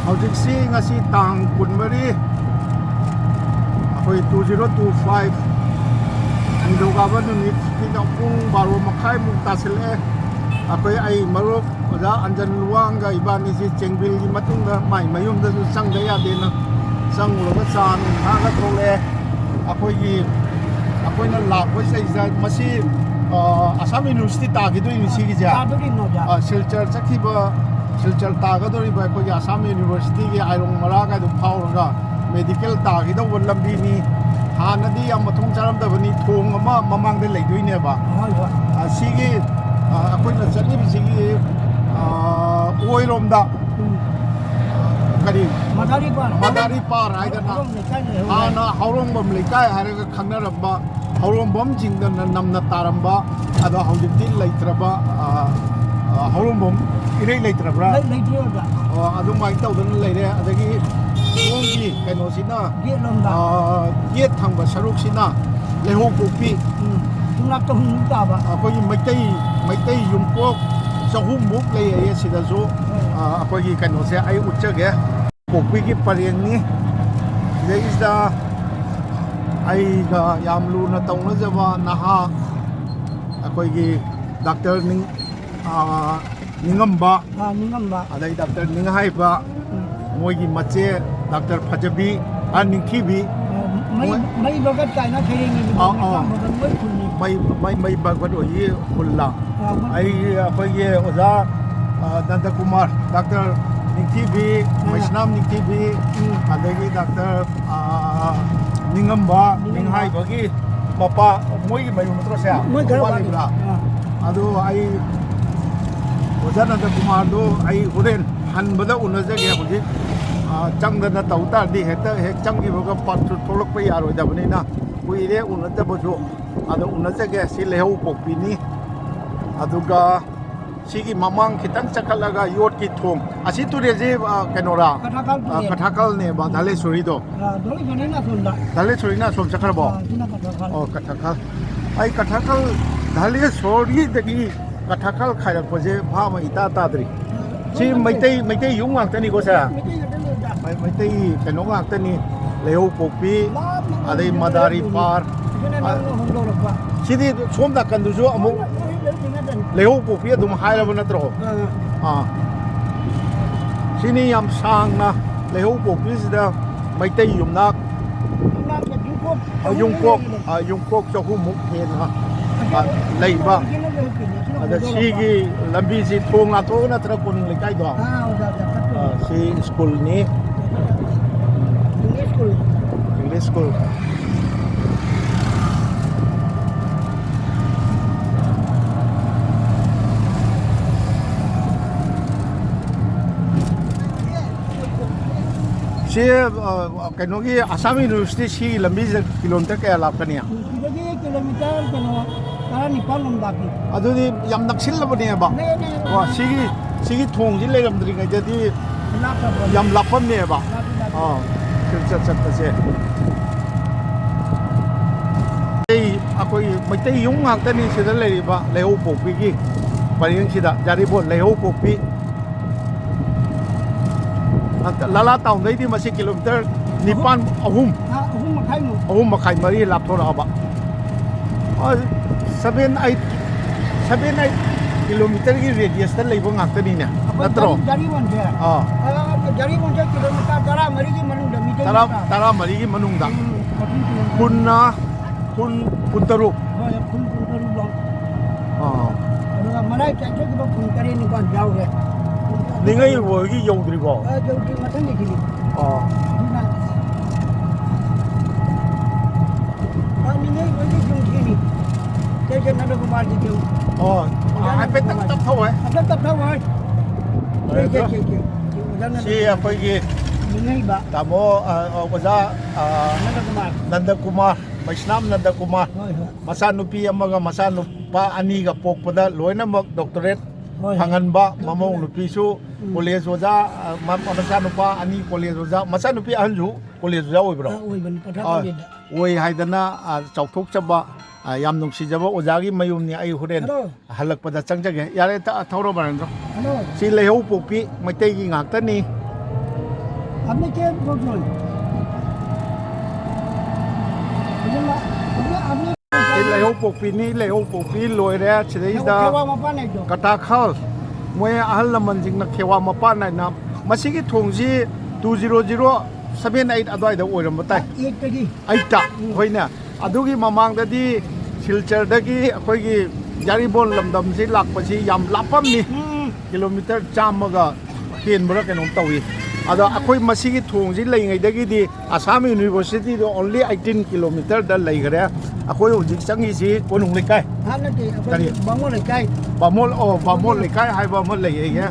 ꯍꯧꯖꯤꯛꯁꯤ ꯉꯁꯤ ꯇꯥꯡ 12 ꯑꯩꯈꯣꯏ 2025 ꯅꯤꯡꯊꯧꯀꯥꯕ ꯅꯨꯃꯤꯠꯀꯤꯗ ꯄꯨꯡ 12:30 ꯇꯥꯁꯤꯜꯂꯛꯑꯦ ꯑꯩꯈꯣꯏ ꯑꯩ ꯃꯔꯨꯞ ꯑꯣꯖꯥ ꯑꯟꯖꯟ ꯂꯨꯋꯥꯡꯒ ꯏꯕꯥꯅꯤꯁꯤ ꯆꯦꯡꯕꯤꯜꯒꯤ ꯃꯇꯨꯡꯗ ꯃꯥꯏ ꯃꯌꯨꯝꯗꯁꯨ ꯆꯪꯗ ꯌꯥꯗꯦꯅ ꯆꯪꯉꯨꯔꯒ ꯆꯥ ꯅꯨꯡ ꯊꯥꯒ ꯊꯣꯛꯂꯛꯑꯦ ꯑꯩꯈꯣꯏꯅ ꯂꯥꯛꯄꯁꯤꯗꯩꯁꯤꯗ ꯃꯁꯤ ꯑꯁꯥꯝ ꯌꯨꯅꯤꯚꯔꯁꯤꯇꯤ ꯇꯥꯈꯤꯗꯣꯏꯅꯤ ꯁꯤꯒꯤꯁꯦ ꯁꯤꯜꯆꯔ ꯇꯥꯒꯗꯧꯔꯤꯕ ꯑꯩꯈꯣꯏꯒꯤ ꯑꯁꯥꯝ ꯌꯨꯅꯤꯚꯔꯁꯤꯇꯤꯒꯤ ꯑꯥꯏꯔꯣꯡ ꯃꯔꯥꯒꯥꯏꯗꯨ ꯐꯥꯎꯔꯒ ꯃꯦꯗꯤꯀꯦꯜ ꯇꯥꯒꯗꯧꯕ ꯂꯝꯕꯤꯅꯤ ꯍꯥꯟꯅꯗꯤ ꯌꯥꯝ ꯃꯊꯣꯡ ꯆꯥꯔꯝꯗꯕꯅꯤ ꯊꯣꯡ ꯑꯃ ꯃꯃꯥꯡꯗ ꯂꯩꯗꯣꯏꯅꯦꯕ ꯁꯤꯒꯤ ꯑꯩꯈꯣꯏꯅ ꯆꯠꯂꯤꯕꯁꯤꯒꯤ ꯑꯣꯏꯔꯣꯝꯗ ꯀꯔꯤ ꯃꯗꯥꯔꯤ ꯄꯥꯔ ꯍꯥꯏꯗꯅ ꯍꯥꯟꯅ ꯍꯧꯔꯣꯡꯕꯝ ꯂꯩꯀꯥꯏ ꯍꯥꯏꯔꯒ ꯈꯪꯅꯔꯝꯕ ꯍꯧꯔꯣꯡꯕꯝꯁꯤꯡꯗꯅ ꯅꯝꯅ ꯇꯥꯔꯝꯕ ꯑꯗꯣ ꯍꯧꯖꯤꯛꯇꯤ ꯂꯩꯇ꯭ꯔꯕ ꯍꯧꯔꯣꯡꯕꯝ ꯏꯔꯩ ꯂꯩꯇ꯭ꯔꯕ꯭ꯔꯥ ꯑꯗꯨꯃꯥꯏꯅ ꯇꯧꯗꯅ ꯂꯩꯔꯦ ꯑꯗꯒꯤ ꯁꯣꯝꯒꯤ ꯀꯩꯅꯣꯁꯤꯅ ꯒꯦꯠ ꯊꯪꯕ ꯁꯔꯨꯛꯁꯤꯅ ꯂꯩꯍꯧꯄꯣꯛꯄꯤ ꯑꯩꯈꯣꯏꯒꯤ ꯃꯩꯇꯩ ꯌꯨꯝꯀꯣꯛ 300ꯃꯨꯛ ꯂꯩꯌꯦ ꯁꯤꯗꯁꯨ ꯑꯩꯈꯣꯏꯒꯤ ꯀꯩꯅꯣꯁꯦ ꯑꯩ ꯎꯠꯆꯒꯦ ꯄꯣꯛꯄꯤꯒꯤ ꯄꯔꯦꯡꯅꯤ ꯁꯤꯗꯩꯁꯤꯗ ꯑꯩꯒ ꯌꯥꯝ ꯂꯨꯅ ꯇꯧꯅꯖꯕ ꯅꯍꯥ ꯑꯩꯈꯣꯏꯒꯤ ꯗꯥꯛꯇꯔ ꯅꯤꯡꯉꯝꯕ ꯑꯗꯩ ꯗꯥꯛꯇꯔ ꯅꯤꯡꯍꯥꯏꯕ ꯃꯣꯏꯒꯤ ꯃꯆꯦ ꯗꯥꯛꯇꯔ ꯐꯖꯕꯤ ꯅꯤꯡꯊꯤꯕꯤ ꯃꯩ ꯕꯒꯠ ꯑꯣꯏꯒꯤ ꯍꯨꯜꯂꯥ ꯑꯩꯈꯣꯏꯒꯤ ꯑꯣꯖꯥ ꯅꯟꯗꯀꯨꯃꯥꯔ ꯗꯥꯛꯇꯔ ꯅꯤꯡꯊꯤꯕꯤ ꯃꯩꯁꯅꯥꯝ ꯅꯤꯡꯊꯤꯕꯤ ꯑꯗꯒꯤ ꯗꯥꯛꯇꯔ ꯅꯤꯡꯉꯝꯕ ꯅꯤꯡꯍꯥꯏꯕꯒꯤ ꯃꯄꯥ ꯃꯣꯏꯒꯤ ꯃꯌꯨꯝ ꯅꯠꯇ꯭ꯔꯣꯁꯦ ꯃꯄꯥ ꯂꯩꯕ꯭ꯔꯥ ꯑꯗꯣ ꯑꯩ ꯑꯣꯖꯥ ꯅꯟꯗꯀꯨꯃꯥꯔꯗꯣ ꯑꯩ ꯍꯣꯔꯦꯟ ꯍꯟꯕꯗ ꯎꯅꯖꯒꯦ ꯍꯧꯖꯤꯛ ꯆꯪꯗꯅ ꯇꯧ ꯇꯥꯔꯗꯤ ꯍꯦꯛ ꯆꯪꯈꯤꯕꯒ ꯊꯣꯛꯂꯛꯄ ꯌꯥꯔꯣꯏꯗꯕꯅꯤ나 ꯀꯨꯏꯔꯦ ꯎꯅꯗꯕꯁꯨ ꯑꯗꯣ ꯎꯅꯖꯒꯦ ꯁꯤ ꯂꯩꯍꯧ ꯄꯣꯛꯄꯤꯅꯤ ꯑꯗꯨꯒ ꯁꯤꯒꯤ ꯃꯃꯥꯡ ꯈꯤꯇꯪ ꯆꯠꯈꯠꯂꯒ ꯌꯣꯠꯀꯤ ꯊꯣꯡ ꯑꯁꯤ ꯇꯨꯔꯦꯜꯁꯤ ꯀꯩꯅꯣꯔꯥ ꯀꯊꯥꯀꯜꯅꯦꯕ ꯙꯥꯂꯦꯁꯣꯔꯤꯗꯣ ꯙꯥꯂꯦꯁꯣꯔꯤꯅ ꯑꯁꯣꯝ ꯆꯠꯈ꯭ꯔꯕꯣ ꯑꯣ ꯀꯊꯥꯀꯜ ꯑꯩ ꯀꯊꯥꯀꯜ ꯙꯥꯂꯦꯁꯣꯔꯤꯗꯒꯤ ꯀꯊꯥꯀꯜ ꯈꯥꯏꯔꯛꯄꯁꯦ ꯚꯥꯕ ꯏꯇꯥ ꯇꯥꯗ꯭ꯔꯤ ꯁꯤ ꯃꯩꯇꯩ ꯌꯨꯝ ꯉꯥꯛꯇꯅꯤꯀꯣ ꯁꯦ ꯃꯩꯇꯩ ꯀꯩꯅꯣ ꯉꯥꯛꯇꯅꯤ ꯂꯩꯍꯧ ꯄꯣꯛꯄꯤ ꯑꯗꯩ ꯃꯗꯥꯔꯤ ꯄꯥꯔ ꯁꯤꯗꯤ ꯁꯣꯝ ꯅꯥꯀꯟꯗꯨꯁꯨ ꯑꯃꯨꯛ ꯂꯩꯍꯧ ꯄꯣꯛꯄꯤ ꯑꯗꯨꯝ ꯍꯥꯏꯔꯕ ꯅꯠꯇ꯭ꯔꯣ ꯁꯤꯅꯤ ꯌꯥꯝ ꯁꯥꯡꯅ ꯂꯩꯍꯧ ꯄꯣꯛꯄꯤꯁꯤꯗ ꯃꯩꯇꯩ ꯌꯨꯝꯅꯥꯛ ꯌꯨꯝꯀꯣꯛ 300ꯃꯨꯛ ꯍꯦꯟꯅ ꯂꯩꯕ ꯑꯗ ꯁꯤꯒꯤ ꯂꯝꯕꯤꯁꯤ ꯊꯣꯡ ꯂꯥꯟꯊꯣꯛꯑꯒ ꯅꯠꯇ꯭ꯔ ꯀꯣꯅꯨꯡ ꯂꯩꯀꯥꯏꯗꯣ ꯁꯤ ꯁ꯭ꯀꯨꯜꯅꯤ ꯏꯪꯂꯤꯁ ꯁ꯭ꯀꯨꯜ ꯁꯤ ꯀꯩꯅꯣꯒꯤ ꯑꯁꯥꯝ ꯌꯨꯅꯤꯚꯔꯁꯤꯇꯤ ꯁꯤꯒꯤ ꯂꯝꯕꯤꯁꯤꯗ ꯀꯤꯂꯣꯃꯤꯇꯔ ꯀꯌꯥ ꯂꯥꯞꯀꯅꯤ ꯑꯗꯨꯗꯤ ꯌꯥꯝ ꯅꯛꯁꯤꯜꯂꯕꯅꯦꯕ ꯁꯤꯒꯤ ꯊꯣꯡꯁꯤ ꯂꯩꯔꯝꯗ꯭ꯔꯤꯉꯩꯗꯗꯤ ꯌꯥꯝ ꯂꯥꯞꯄꯝꯅꯦꯕ ꯁꯤꯜꯆꯔ ꯆꯠꯄꯁꯦ ꯑꯩꯈꯣꯏ ꯃꯩꯇꯩ ꯌꯨꯝ ꯉꯥꯛꯇꯅꯤ ꯁꯤꯗ ꯂꯩꯔꯤꯕ ꯂꯩꯍꯧ ꯄꯣꯛꯄꯤꯒꯤ ꯄꯔꯦꯡꯁꯤꯗ ꯖꯥꯔꯤꯕꯣꯟ ꯂꯩꯍꯧ ꯄꯣꯛꯄꯤ ꯂꯥꯂꯥ ꯇꯥꯎꯟꯗꯩꯗꯤ ꯃꯁꯤ ꯀꯤꯂꯣꯃꯤꯇꯔ 3.5 ꯂꯥꯞꯊꯣꯔꯛꯑꯕ 7-8 ꯀꯤꯂꯣꯃꯤꯇꯔꯒꯤ ꯔꯦꯗꯤꯌꯁꯇ ꯂꯩꯕ ꯉꯥꯛꯇꯅꯤꯅꯦ ꯅꯠꯇ꯭ꯔꯣ ꯖꯥꯔꯤꯕꯣꯟꯁꯦ ꯀꯤꯂꯣꯃꯤꯇꯔ 13ꯒꯤ ꯃꯅꯨꯡꯗ 13ꯒꯤ ꯃꯅꯨꯡꯗ 13 ꯑꯗꯨꯒ ꯃꯔꯥꯏ ꯆꯠꯊꯣꯛꯈꯤꯕ 8 ꯌꯥꯎꯔꯦ ꯅꯤꯡꯉꯩ ꯍꯣꯏꯒꯤ ꯌꯧꯗ꯭ꯔꯤꯕꯣ ꯌꯧꯗ꯭ꯔꯤ ꯃꯊꯪꯒꯤꯗꯤ ꯅꯤꯡꯉꯩ ꯍꯣꯏꯒꯤ ꯌꯨꯝꯁꯤꯅꯤ ꯁꯦ ꯅꯟꯗꯀꯨꯃꯥꯔꯒꯤ ꯌꯨꯝ ꯍꯥꯏꯐꯦꯠꯇꯪ ꯇꯞꯊꯧꯋꯦ ꯁꯤ ꯑꯩꯈꯣꯏꯒꯤ ꯇꯥꯃꯣ ꯑꯣꯖꯥ ꯅꯟꯗꯀꯨꯃꯥꯔ ꯃꯩꯁꯅꯥꯝ ꯅꯟꯗꯀꯨꯃꯥꯔ ꯃꯆꯥꯅꯨꯄꯤ ꯑꯃꯒ ꯃꯆꯥꯅꯨꯄꯥ 2ꯒ ꯄꯣꯛꯄꯗ ꯂꯣꯏꯅꯃꯛ ꯗꯣꯛꯇꯔꯦꯠ ꯐꯪꯍꯟꯕ ꯃꯃꯧ ꯅꯨꯄꯤꯁꯨ ꯀꯣꯂꯦꯖ ꯑꯣꯖꯥ ꯃꯆꯥꯅꯨꯄꯥ 2 ꯀꯣꯂꯦꯖ ꯑꯣꯖꯥ ꯃꯆꯥꯅꯨꯄꯤ ꯑꯍꯟꯁꯨ ꯀꯣꯂꯦꯖ ꯑꯣꯖꯥ ꯑꯣꯏꯕ꯭ꯔꯣ ꯑꯣꯏ ꯍꯥꯏꯗꯅ ꯆꯥꯎꯊꯣꯛꯆꯕ ꯌꯥꯝ ꯅꯨꯡꯁꯤꯖꯕ ꯑꯣꯖꯥꯒꯤ ꯃꯌꯨꯝꯅꯤ ꯑꯩ ꯍꯣꯔꯦꯟ ꯍꯜꯂꯛꯄꯗ ꯆꯪꯖꯒꯦ ꯌꯥꯔꯦ ꯊꯧꯔꯣ ꯃꯔꯦꯟꯗ꯭ꯔꯣ ꯁꯤ ꯂꯩꯍꯧ ꯄꯣꯛꯄꯤ ꯃꯩꯇꯩꯒꯤ ꯉꯥꯛꯇꯅꯤ आपने क्या बोल रहे आपने เลยหกปกปีนี้เลยหกปกปีลอยแล้วเฉยๆ केवा मापा नहीं दो กระตาข้าวมวยอาหารละมันจริงนักเขวามาป้านในน้ำมาสิกิทงจี2007อดอยเดอโอยมาไต एक तरी ไอจักเฮ้ยเนี่ยอดูกี้มามังเดดีสิลเชอร์เดกี้ค่อยกี้ยาริบอนลำดำสิหลักปัจจัยยำลับปั๊มนี่กิโลเมตรจามมาก็เขียนบริการของตัวอีอาดค่อยมาสิกิทงจีเลยไงเดกี้ดีอาสามียูนิเวอร์ซิตี้ only 18 kilometer เดินเลยกันแล้วค่อยจิกสังกีสิคนหนุ่มเลยใกล้ हाँ ना ते बामो लेकाई บะมดบะมดเลยใกล้ให้บะมดเลยอย่างเงี้ย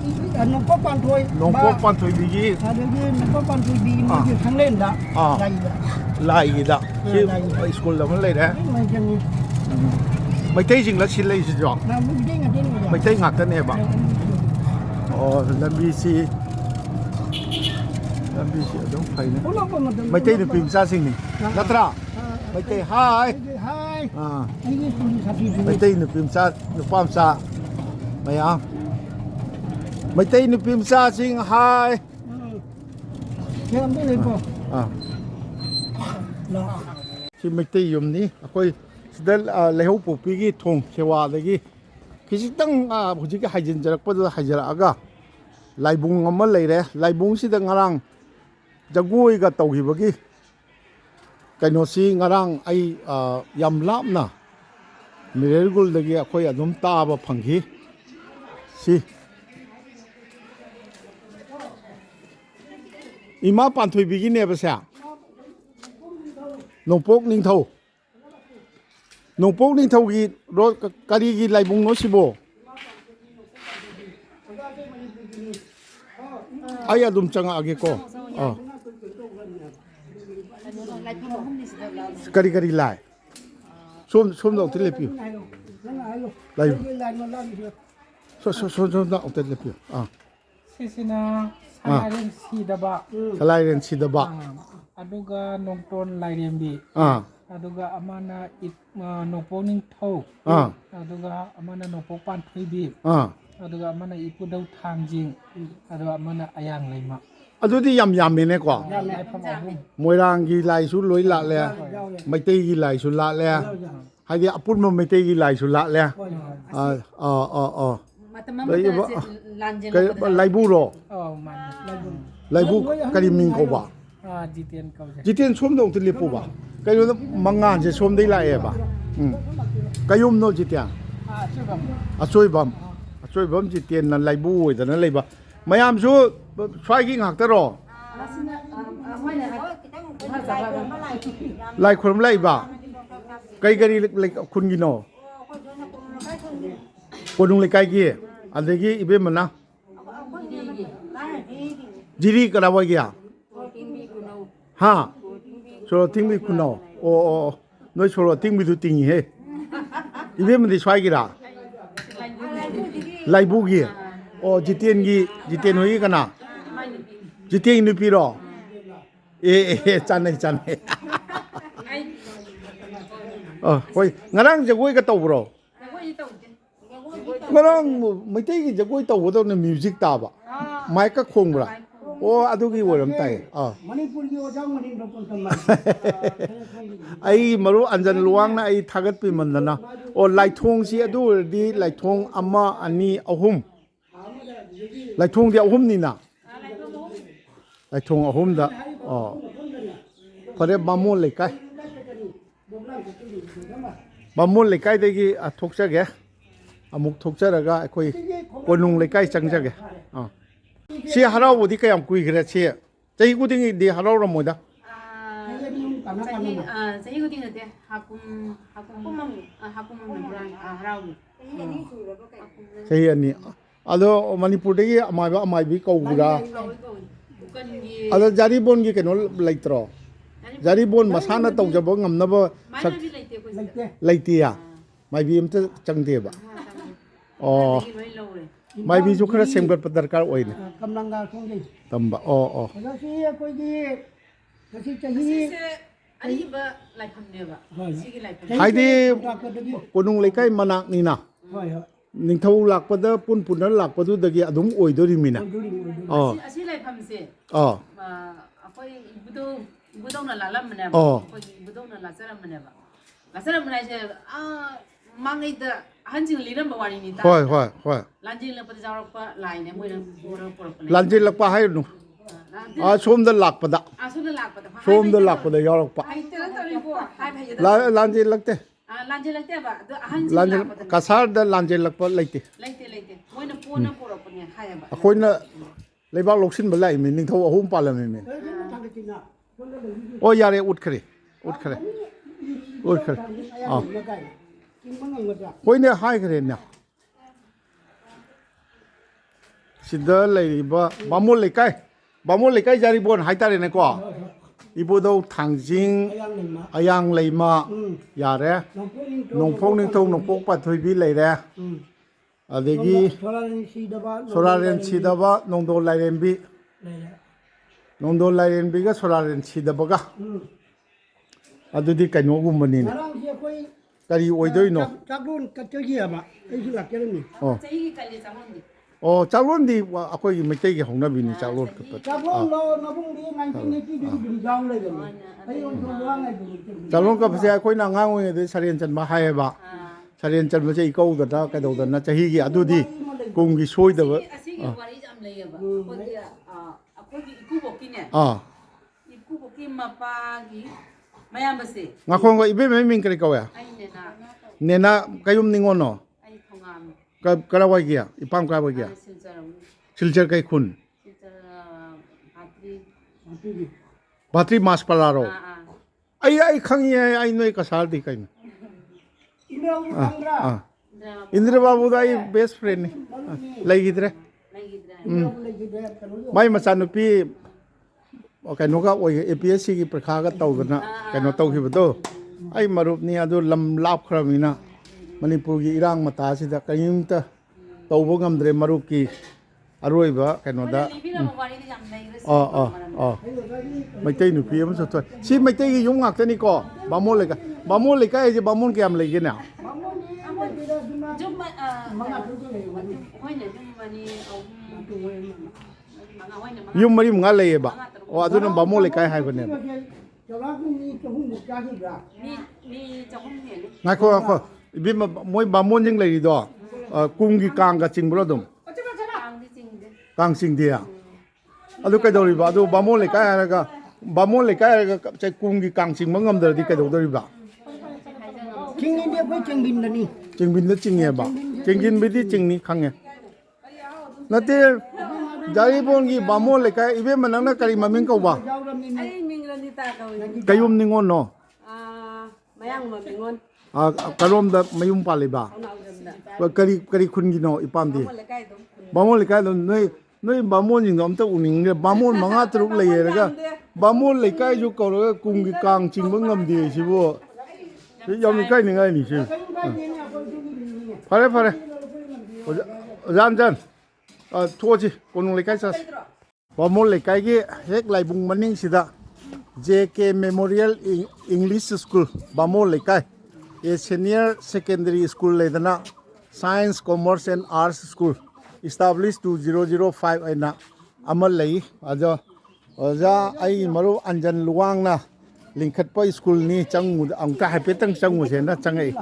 नंको पांथोई น้องพวกปันถุยบีกี้ ada ni nंको पांथोई bi ni thang len da lai da ลายอีกอ่ะที่ไปสกูลแล้วมันเลยนะ macam ni ไม่ใช่จริงแล้วชิ้นเลยสิจ๊อก na mungkin ngatin ni ไม่ใช่งักกันเนี่ยบ่อ๋อลัมบีซีต้องไปนะ Ulo pa mo ไม่ใช่ในพิมพ์ซาสิ่งนี้นัทราไม่ใช่ไฮ hai อ่า ini sulit hati ไม่ใช่ในพิมพ์ซาในความซาไม่เอาไม่ใช่ในพิมพ์ซาสิ่งไฮ dia ambil lepo อ่า lah ที่ไม่ใช่ยมนี้ค่อยสุดแล้วเลวปุ๊บปีกี้ทงเชวาเลยกี้คือสิ่งตั้งผู้ที่ก็ให้จินจรักปุ๊บให้จรักก็ไล่บุงงมันเลยเลยไล่บุงสิ่งต่างๆจะกู้อีกก็ตัวกี่บกี้กันโนซีงรังไอยำลับนะมีเรื่องกุลเดียค่อยอารมณ์ตาบพังคีสิอีมาปันถุยบิกินเนี่ยภาษานงปกนิ่งเท่านงปกนิ่งเท่ากีรถกะดีกีไลบุงโนชิโบไอ้ยาดุมจังอาเกโกกะดีกะดีไลส้มดอกที่เล็บอยู่ไลส้มดอกที่เล็บอยู่Sisina salarin sidaba. สไลเรนซิดบะ Aduga nongton lairembi. Aduga amana it nongponing thau. Aduga amana nongpopan thuibi. Aduga amana ipudau thangjing. Aduga amana ayang leima. อันนี้ยำๆเนี่ยกว่า Lai pham ahum. มวยรางกีไลสุดลอยละเลยไม่ตีกีไลสุดละเลยให้เดี๋ยวปุ่นมันไม่ตีกีไลสุดละเลยก็ไลบูโร Oh man. ไลบูกะดิมิงโกบะ Jitian kau je. จิตเตียนชมดงที่เล็บบ่ก็อยู่มังงานจะชมได้ละเอ๋บ่ก็ยุ่มโนจิตเตียน Cubam. ช่วยบ่จิตเตียนนั่นไลบูแต่นั้นเลยบ่มายามสู้ช่วยกิ่งหักตะรอไลคนไลบ่ไกกะดีเล็กคุณกินอคนงเล็กไกกี้อันเดกี้อีเบมันนะจิริกะระวะกี้ฮะโชว์ทิ้งบิคุณอโอ้น้อยโชว์ทิ้งบิดูทิ้งเฮอีเบมันได้ช่วยกี่ล่ะไลบูกี้โอ้จิตเตียนหัวกันนะจิตเตียนนุปีรอจันเนี่ยเฮ้ยงั้นจะกุ้ยก็ตัวบรงั้นไม่ใช่จะกุ้ยตัวตัวเนี่ยมิวสิกตาบะไมค์ก็คงบระโอ้อะดูกี่วันมันไต่Manipur ki ojang manin dopon teman ไอ้มารู้อันจันลวงนะไอ้ทักปีมันนะโอ้ไล่ทงสิอะดูดีไล่ทงอามาอันนี้เอาหุ่มไล่ทงเดียวเอาหุ่มนี่นะไล่ทงเอาหุ่มเด้อพอได้บามอนเลยไกบามอนเลยไกได้กี่ทุกเช้าแกมุกทุกเช้าแล้วก็คุยคนนุ่งเลยไกจังเช้าแกเสียฮาราวุฒิก็ยังคุยกันเสียใจกูดิ้งดีฮาราเราหมดอ่ะ Saya ikutin nanti hakum membrang harau. ใช่อันนี้แล้วมันนี่พูดได้ยังไม่บีเขาบุระ Bukan di แล้วจารีบอนกี่กันว่าไล่ตรอจารีบอนมาสานตัวจะบอกงำนับว่า mana di lagi aku. ไล่เตียไม่บีมันจะจังเตียบอ๋อ Lagi low le. ไม่บีจุกระเซ็มกับปัตตาการโอ้ยนะ kamlanga song ji ตั้มบ่อ๋อ kasi ko ji kasi chahi Ani ba like ham dia ba. Sige like ham. ไอ้ที่คนนุ่งเลยใกล้มานักนี่นะ hoi ꯅꯤꯡꯊꯧ ꯂꯥꯛꯄꯗ ꯄꯨꯟ ꯄꯨꯟꯅ ꯂꯥꯛꯄꯗꯨꯗꯒꯤ ꯑꯗꯨꯝ ꯑꯣꯏꯗꯣꯔꯤꯃꯤꯅ ꯑꯣ ꯑꯁꯤ ꯂꯩꯐꯝꯁꯦ ꯑꯣ ꯑꯩꯈꯣꯏ 이부동나 lallamneba 어. 거기 이부동나 라자람neba 라자람네 이제 아 망이다 한징 리름바 와리니다 ꯍꯣꯏ ꯍꯣꯏ ꯍꯣꯏ 란징락ꯄꯗ 자ꯎꯔꯛꯄ ꯂꯥꯏꯅꯦ ꯃꯣꯏꯅ ꯄꯨꯔꯛꯄꯅꯦ ꯂꯥꯟꯖꯦꯜꯂꯛꯄ ꯍꯥꯏꯔꯨꯅꯨ ꯁꯣꯝꯗ ꯂꯥꯛꯄꯗ ꯑꯁꯣꯝꯗ ꯂꯥꯛꯄꯗ ꯁꯣꯝꯗ ꯂꯥꯛꯄꯗ ꯌꯥꯎꯔꯛꯄ ꯍꯩꯇꯅ ꯇꯧꯔꯤꯕꯣ ꯍꯥꯏꯕ ꯍꯩꯌꯗ ꯂꯥꯟꯖꯦꯜꯂꯛꯇꯦ ꯂꯥꯟꯖꯦꯜꯂꯛꯇꯦꯕ ꯑꯗꯣ ꯑꯍꯟꯁꯤꯡ ꯂꯥꯛꯄꯗ ꯀꯁꯥꯔꯗ ꯂꯥꯟꯖꯦꯜꯂꯛꯄ ꯂꯩꯇꯦ ꯂꯩꯇꯦ ꯃꯣꯏꯅ ꯄꯣꯟꯅ ꯄꯨꯔꯛꯄꯅꯦ ꯍꯥꯏꯌꯦꯕ ꯑꯩꯈꯣꯏꯅ ꯂꯩꯕꯥꯛ ꯂꯧꯁꯤꯟꯕ ꯂꯥꯛꯏꯃꯤ ꯅꯤꯡꯊꯧ ꯑꯍꯨꯝ ꯄꯥꯜꯂꯝꯃꯤꯃꯤ ꯑꯣ ꯌꯥꯔꯦ ꯎꯠꯈ꯭ꯔꯦ ꯑꯥ ꯍꯣꯏꯅꯦ ꯍꯥꯏꯈ꯭ꯔꯦꯅꯦ ꯁꯤꯗ ꯂꯩꯔꯤꯕ ꯕꯥꯃꯣꯟ ꯂꯩꯀꯥꯏ ꯖꯥꯔꯤꯕꯣꯟ ꯍꯥꯏꯇꯥꯔꯦꯅꯦꯀꯣ 이보ꯗꯧ ꯊꯥꯡꯖꯤꯡ ꯑꯌꯥꯡ ꯂꯩꯃ ꯌꯥꯔꯦ ꯅꯣꯡꯄꯣꯛ ꯅꯤꯡꯊꯧ ꯅꯣꯡꯄꯣꯛ ꯄꯥꯟꯊꯣꯏꯕꯤ ꯂꯩꯔꯦ ꯑꯗꯒꯤ ꯁꯣꯔꯥꯔꯦꯟ ꯁꯤꯗꯕ ꯅꯣꯡꯗꯣꯜ ꯂꯥꯏꯔꯦꯝꯕꯤ ꯅꯣꯡꯗꯣꯜ ꯂꯥꯏꯔꯦꯝꯕꯤꯒ ꯁꯣꯔꯥꯔꯦꯟ ꯁꯤꯗꯕꯒ ꯑꯗꯨꯗꯤ ꯀꯩꯅꯣꯒꯨꯝꯕꯅꯤꯅꯦ ꯀꯔꯤ ꯑꯣꯏꯗꯣꯏꯅꯣ ꯆꯥꯛꯂꯣꯟ ꯀꯠꯆꯒꯤ ꯍꯥꯏꯕ ꯑꯩꯁꯨ ꯂꯥꯛꯆꯔꯝꯃꯤ ꯆꯍꯤꯒꯤ ꯀꯜꯂꯤ ꯆꯥꯛꯂꯣꯟꯗꯤ ꯑꯣ ꯆꯥꯛꯂꯣꯟꯗꯤ ꯑꯩꯈꯣꯏꯒꯤ ꯃꯩꯇꯩꯒꯤ ꯍꯧꯅꯕꯤꯅꯤ ꯆꯥꯛꯂꯣꯟ ꯀꯠꯄ ꯆꯥꯛꯂꯣꯟꯗꯣ ꯅꯕꯨꯡꯗꯤ 1980 ꯑꯗꯨꯝ ꯌꯥꯎ ꯂꯩꯕꯅꯤ ꯑꯩ ꯑꯣꯏꯅ ꯋꯥꯉꯥꯏꯗꯨꯅꯤ ꯆꯥꯛꯂꯣꯟ ꯀꯠꯄꯁꯦ ꯑꯩꯈꯣꯏꯅ ꯑꯉꯥꯡ ꯑꯣꯏꯔꯤꯉꯩꯗ ꯁꯔꯦꯟ ꯆꯟꯕ ꯍꯥꯏꯌꯦꯕ ꯁꯔꯦꯟ ꯆꯟꯕꯁꯦ ꯏꯀꯧꯗꯅ ꯀꯩꯗꯧꯗꯅ ꯆꯍꯤꯒꯤ ꯑꯗꯨꯗꯤ ꯀꯨꯝꯒꯤ ꯁꯣꯏꯗꯕ ꯑꯁꯤꯒꯤ ꯋꯥꯔꯤ ꯌꯥꯝ ꯂꯩꯌꯦꯕ ꯑꯩꯈꯣꯏꯒꯤ ꯏꯀꯨꯕꯣꯛꯀꯤꯅꯦ 이쿠복기 마빠기 마야마세 ngakho ibe me ming kari kawa 아이네나 nena kayum ningono 아이 통암 kara wa gya ipam ka wa gya 실자랑 silcher kai khun 실자 batri mas palaro 아아 ai khangi ai noi ka sal di kai indra babu dai best friend ni lai gidre mai machanupi kai노ga oi APSC gi prakha ga tawdana kaino tawkhibado ai marupni adu lam lap khramina manipur gi irang mata sida kayimta tawbo ngamdre marup ki aroiba kainoda maitai nupi am sotoi si maitai gi yung ngak tani ko bamon lekai je bamon kyam lege na yung mari mga leyeba o aduna bamon lekai haibane ngako ibi moi bamon jing lei do kumgi kang ga chingbro dum kang sing dia adu kaidori ba adu bamon lekai haraga chai kumgi kang ching mangam dardi kaidori ba king dia ko chengbin dani chingbin da chingye ba chingbin bidi chingni khange nate jaribon gi bamon lekai ibe manangna kari maming ko ba 아이 밍라니다 가위 kayum ningon no 아 마양 마밍원 karom da mayum paliba kari khun gi no ipam di bamon lekai do noi bamon jing amta uning ne bamon manga truk leyeraga bamon lekai ju ko kum gi kang chingba ngam di sibo yam kai ni ngai ni si pare jan thoji konung lekai sa bamon lekai gi hek laibung maning sida JK Memorial English School Bamon Leikai a senior secondary school ledana Science Commerce and Arts School established 2005 aina amal lei aja ai maru anjan luwang na lingkhat pa school ni changu angka hapetang changu se na changai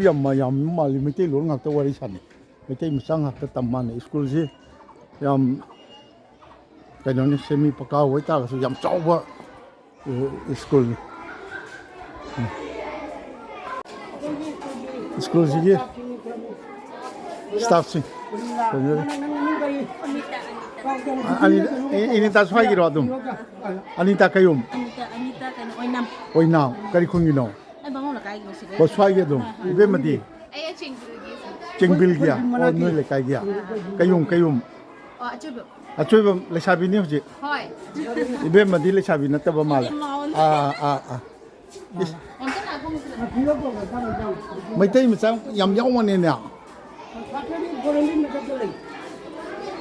yam mali mite lor ngak ta wari san mite misang hak ta tamman school ji yam kainoni semi paka hoi ta su yam chawba school ni school ji staff sing ani ini ta swai gi ro dum ani ta kayum 아니다 kan oinam oi now kari khung gi no ai bangong la kai gi sig ko swai gi dum ibe mati ai chinggi chingbil gya o noi le kai gya kayum achubo achoiba lesabi ni hoji hoi ibe madi lesabi na taba mala ontana kong maitai machang yam yaw mane na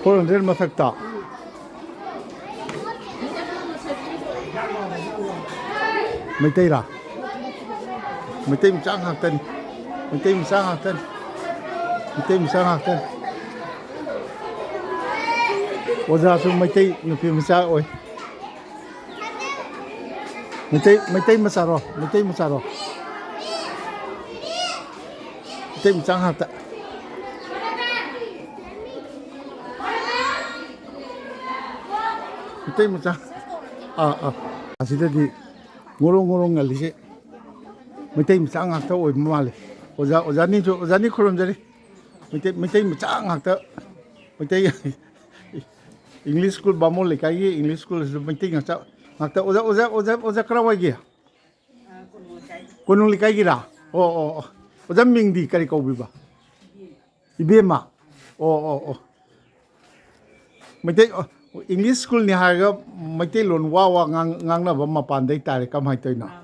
koronel mathakta maitai machang haktan Maitai macha ngakta Oza su Maitai nupi macha oi Maitai macha ro Maitai macha ngakta Maitai macha asidadi ngorong ngalise Maitai macha ngakta oi male Oza ni khurumjari Maitai macha ngakta Maitai English school Bamon Leikai English school Maitai ngakta Oza karawai gi Konung Leikai gi ra Oza mingdi kari kaubiba Ibema Maitai English school ni haga Maitai lon wa ngangna ba mapandai tare kamai toina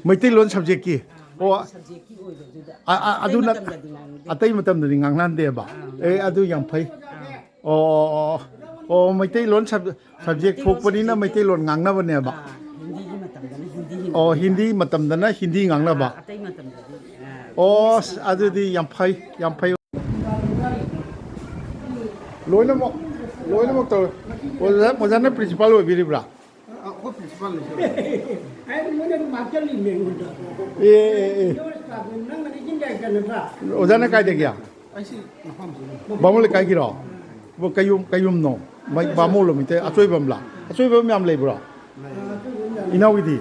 Maitai lon subject ki aduna atai matam ni ngangnan de ba adu yang phai Maitai lon subject thokpani na Maitai lon ngangna ba ne ba Hindi matam dana Hindi ngangna ba adu di yang phai Loina mo to Oza na principal oi biribra Ako principal ni ay mo na makal ni menguda nang na jin dai kan ba Oza na kai de kya ai si nafam Bamon Leikai gi ro bo kayum no mai bamol lo mite achoi bam yam lei bro inawidi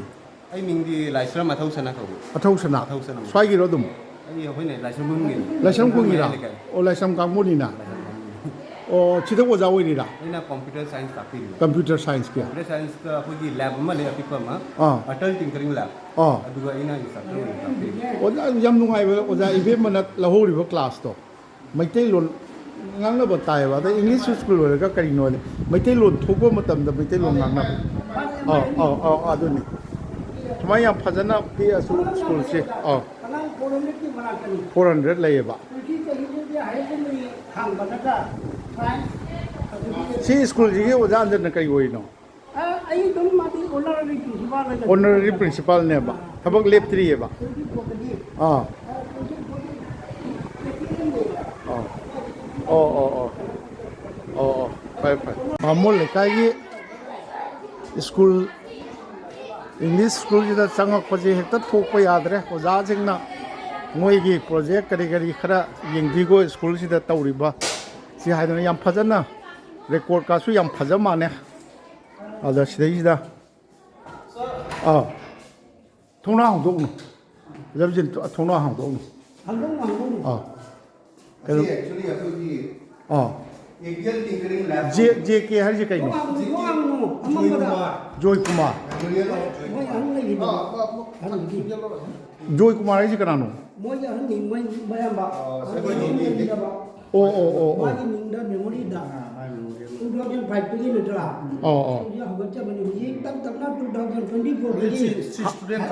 ai mingdi laisram athau sana ko athau sana swai gi ro dum ai hoine laisram mung ngi laisam ku gi ra laisam kang mo ni na chida Oza oi ni ra ina computer science takpi computer science kya computer science ka hogi lab ma le apipa ma atal tinkering lab aduga ina instructor takpi Oza yam nungai ba Oza ibe manat lahori ba class to Maitai lon ngangna ba tai ba English school lo ka kari no Maitai lon thokba matam da Maitai lon ngangna aduni thumai yam phajana pi asu school se kanang korom ni manakani 400 lay ba ki ka hi de hai ni hang ba ka fine si school ji ge Oza andar na kai oi no ai don ma di honorary principal ne ba thabak lep 3 ba Bye. Bamon Leikai gi school English school ji da changak paje hekta thokpa yadre Oza jingna moi gi project kari khara yengdi go school ji da tawriba si haidana yam phajana record ka su yam phajama ne ada sidai da thongna hong dong jabjin thongna hong dong actually akogi Egial tinkering lab JK har je kai no Joy Kumar Joy Kumar ai kana no memory da 2005 ni tra ya hogcha bani ye tak na 2024 student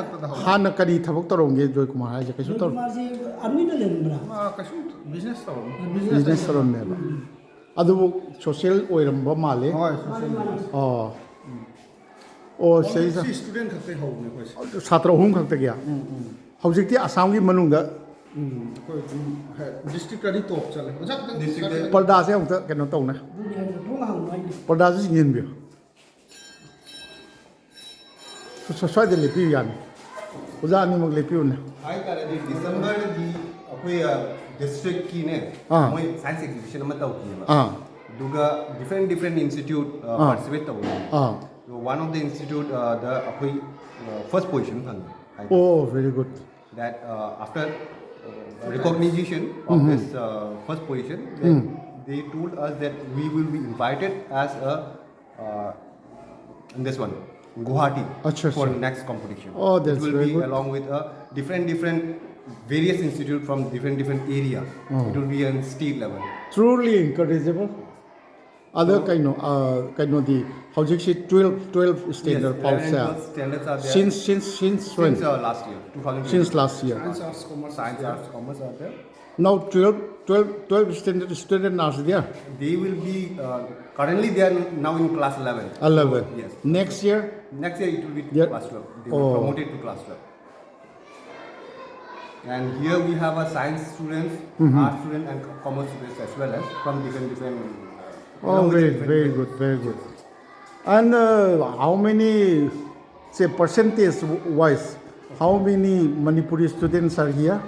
han kari thabak torongge Joy Kumar ai je kai su tor army na lembra kasu business toron ne ba adu social oiramba male sei sa student khate hawne ko satra hum khakta gya hojikti Assam gi manung da district kadi top chale district parda se hong ta keno tong na parda se ngin bi so de le pi yan Oza ni mag le pi un ai kare di December di akoi district ki ne moi science exhibition ma tau ki ma duga different institute participate tau so one of the institute the akoi first position thang very good that after recognition of this first position they told us that we will be invited as a in this one Guwahati for next competition. That's it will very be good. Along with different various institute from different area. It will be on state level. Truly encourageable. Other kind of the hojik 12 standard Yes, pouts standards are there. since when Last year, 2020. since last year Science, arts, commerce are there. now 12 standard student are there They will be currently they are now in class 11. 11 Yes. next year Next year it will be Yeah. class 12. They will promoted to class 12. And here we have a science students, art students, and commerce students as well as from different. Oh, very good, very good. And how many, say percentage wise, how many Manipuri students are here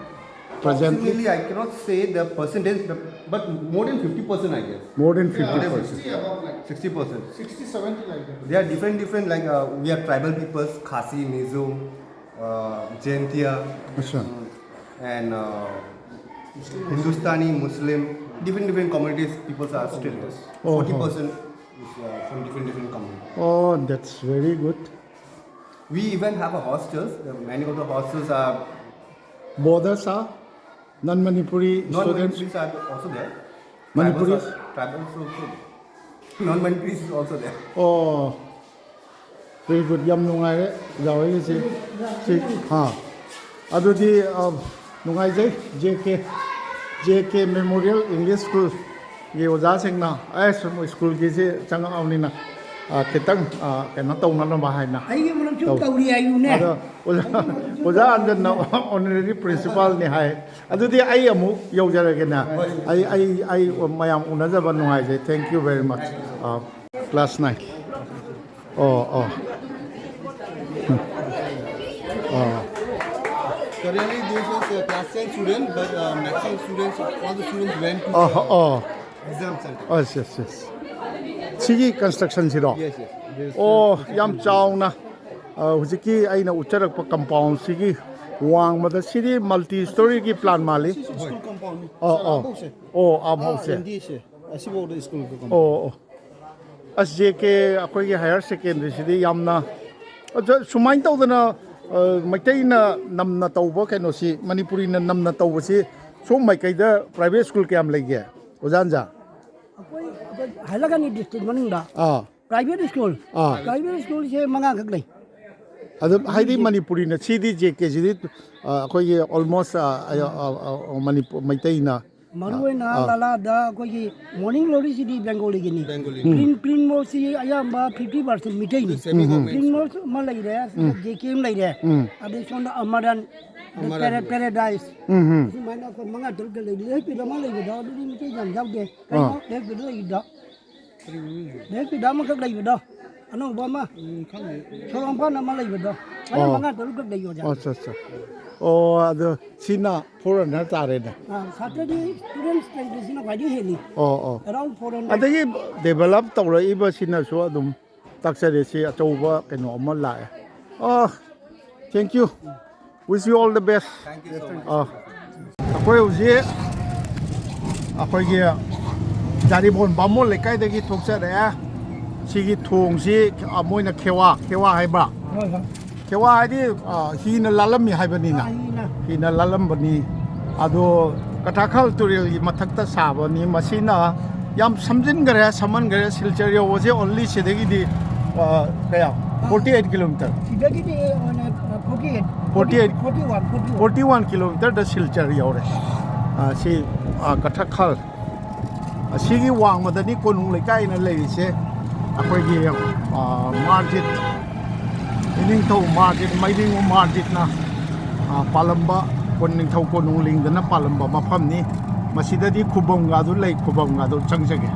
presently? Approximately, I cannot say the percentage, but more than 50%, I guess. More than 50%. 60%. 60, 70 like that. They are different, like we are tribal peoples, Khasi, Mizo, Jaintia, and Hindustani, Muslim, different communities, people are still there. 40% is from different communities. Oh, that's very good. We even have a hostels. Many of the hostels are Borders are non-Manipuri students. non-Manipuris are also there. Manipuris? Tribals also. Non-Manipuris is also there. Oh, very good. Yam nungai re. Jawai si ha. Adudi nungai jai JK Memorial English School. Ye oja sing na ai school ki si chang awni na kitang kena tau na ba hai na. Ai mo lang chu tau ri ai ne. Ado oja anjan na honorary principal ni hai. Adudi ai amu yau jara ke na. Ai mayam unaja ba nungai jai. Thank you very much. Class 9. Oh. Currently, this is class 10 student, but maximum students, all the students went to exam center. Yes. Sigi construction zero. Yes. Oh, yam chow na. Hujiki ay na ucharak pa compound sigi wang mada sigi multi-story ki plan mali. School compound. Oh, house. School compound. Oh. As JK akoy ki higher secondary sigi yam na. Sumain taw na Maitai na nam na tauba kaino si Manipuri na nam na tauba si so mai kaida private school kayam lagi ojanja Akoi Hailakani district manungda private school se manga khak lai adu haidi Manipuri na sidi JK sidi akoi almost Manipur Maitai na Marui na Lala da koi morning glory city Bengali gini print mo si ayamba 50% mitai ni print mo malai re JKM lai re ade sonda Amaran paradise si mana ko manga tul ke le pi da malai da di mitai jam jam de kai le pi da ma khak lai da ano ba ma chorong pa na malai da ay manga tul ke dai yo ja Oh, adu China foreigner tare na. Saturday students like this na kwadi heli. Oh. Around 400. Adagi develop tawra iba China so adum taksare si achouba kaino ama la. Oh, thank you. Wish you all the best. Thank you so much. Akoy uji akoy gi JARIBON Bamon Leikai dagi thoksare sigi thong si amoina khewa haiba. Kewa hadi hina lalam mi haibani na hina lalam bani ado katakhal turil mathakta sabani masina yam samjin gare saman gare silchar yo was only sidegi di kaya 48 km sidegi di 41 km da silchar yo re si katakhal sigi wang madani konung Leikai na lei se akoi gi market Ining thau market maiding market na palamba koning thau konung ling dana palamba mafam ni masida di khubong ga du lei khubong ga du changjage